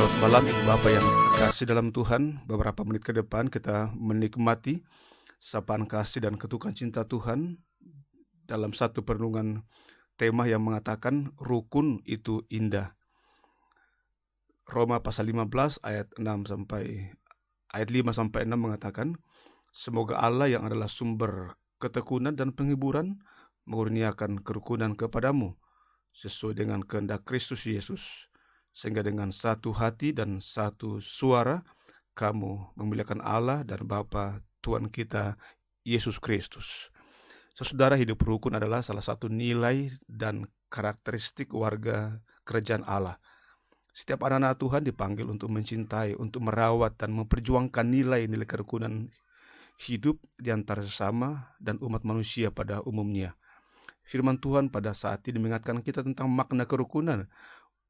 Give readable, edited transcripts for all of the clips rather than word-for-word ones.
Selamat malam Ibu Bapak yang terkasih dalam Tuhan. Beberapa menit ke depan kita menikmati sapaan kasih dan ketukan cinta Tuhan dalam satu perenungan tema yang mengatakan rukun itu indah. Roma pasal 15 ayat 5 sampai 6 mengatakan, semoga Allah yang adalah sumber ketekunan dan penghiburan mengurniakan kerukunan kepadamu sesuai dengan kehendak Kristus Yesus, sehingga dengan satu hati dan satu suara kamu memuliakan Allah dan Bapa Tuhan kita Yesus Kristus. Saudara, hidup rukun adalah salah satu nilai dan karakteristik warga kerajaan Allah. Setiap anak-anak Tuhan dipanggil untuk mencintai, untuk merawat dan memperjuangkan nilai-nilai kerukunan hidup di antara sesama dan umat manusia pada umumnya. Firman Tuhan pada saat ini mengingatkan kita tentang makna kerukunan,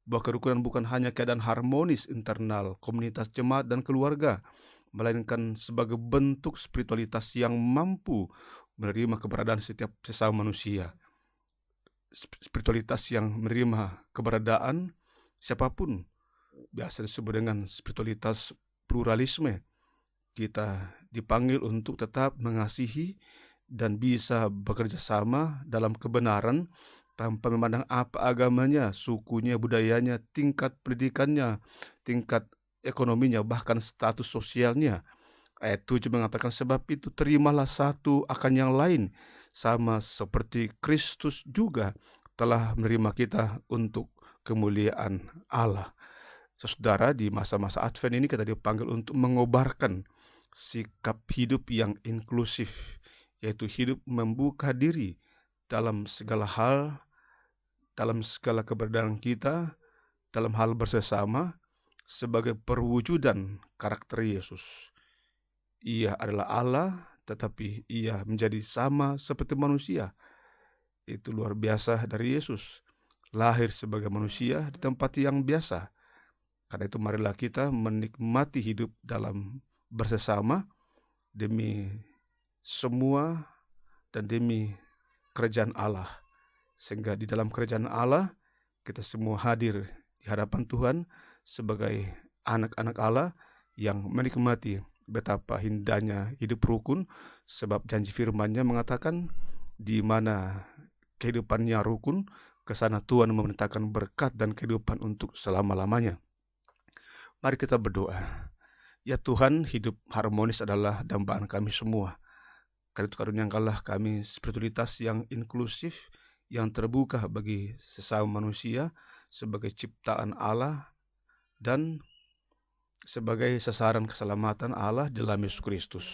bahwa kerukunan bukan hanya keadaan harmonis internal komunitas jemaat dan keluarga, melainkan sebagai bentuk spiritualitas yang mampu menerima keberadaan setiap sesama manusia. Spiritualitas yang menerima keberadaan siapapun, biasa disebut dengan spiritualitas pluralisme. Kita dipanggil untuk tetap mengasihi dan bisa bekerja sama dalam kebenaran tanpa memandang apa agamanya, sukunya, budayanya, tingkat pendidikannya, tingkat ekonominya, bahkan status sosialnya. Ayat 7 mengatakan, sebab itu terimalah satu akan yang lain, sama seperti Kristus juga telah menerima kita untuk kemuliaan Allah. Saudara, di masa-masa Advent ini kita dipanggil untuk mengobarkan sikap hidup yang inklusif, yaitu hidup membuka diri dalam segala hal, dalam segala keberadaan kita, dalam hal bersama, sebagai perwujudan karakter Yesus. Ia adalah Allah, tetapi ia menjadi sama seperti manusia. Itu luar biasa dari Yesus. Lahir sebagai manusia di tempat yang biasa. Karena itu marilah kita menikmati hidup dalam bersama demi semua dan demi kerajaan Allah. Sehingga di dalam kerajaan Allah kita semua hadir di hadapan Tuhan sebagai anak-anak Allah yang menikmati betapa indahnya hidup rukun, sebab janji firman-Nya mengatakan di mana kehidupannya rukun, ke sana Tuhan memerintahkan berkat dan kehidupan untuk selama-lamanya. Mari kita berdoa. Ya Tuhan, hidup harmonis adalah dambaan kami semua. Karena itu karuniakanlah kami spiritualitas yang inklusif, yang terbuka bagi sesama manusia sebagai ciptaan Allah dan sebagai sasaran keselamatan Allah dalam Yesus Kristus.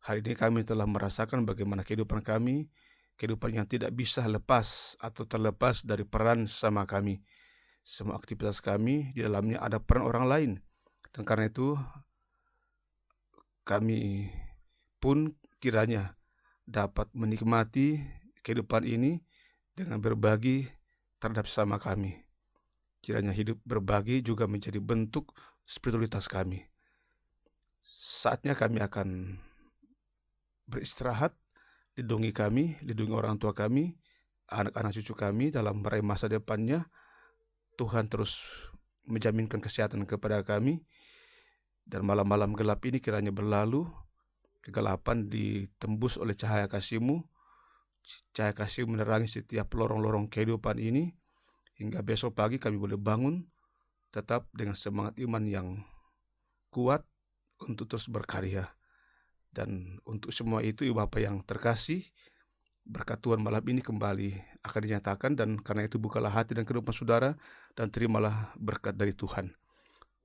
Hari ini kami telah merasakan bagaimana kehidupan kami, kehidupan yang tidak bisa lepas atau terlepas dari peran sama kami. Semua aktivitas kami di dalamnya ada peran orang lain. Dan karena itu kami pun kiranya dapat menikmati kehidupan ini dengan berbagi terhadap sesama kami. Kiranya hidup berbagi juga menjadi bentuk spiritualitas kami. Saatnya kami akan beristirahat, lindungi orang tua kami, anak-anak cucu kami dalam meraih masa depannya. Tuhan terus menjaminkan kesehatan kepada kami, dan malam-malam gelap ini kiranya berlalu, kegelapan ditembus oleh cahaya kasih-Mu. Cahaya kasih menerangi setiap lorong-lorong kehidupan ini, hingga besok pagi kami boleh bangun tetap dengan semangat iman yang kuat untuk terus berkarya. Dan untuk semua itu, Ibu Bapa yang terkasih, berkat Tuhan malam ini kembali akan dinyatakan, dan karena itu bukalah hati dan kehidupan saudara dan terimalah berkat dari Tuhan.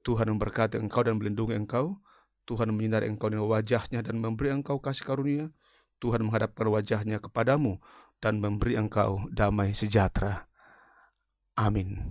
Tuhan memberkati engkau dan melindungi engkau. Tuhan menyinari engkau dengan wajah-Nya dan memberi engkau kasih karunia. Tuhan menghadapkan wajah-Nya kepadamu dan memberi engkau damai sejahtera. Amin.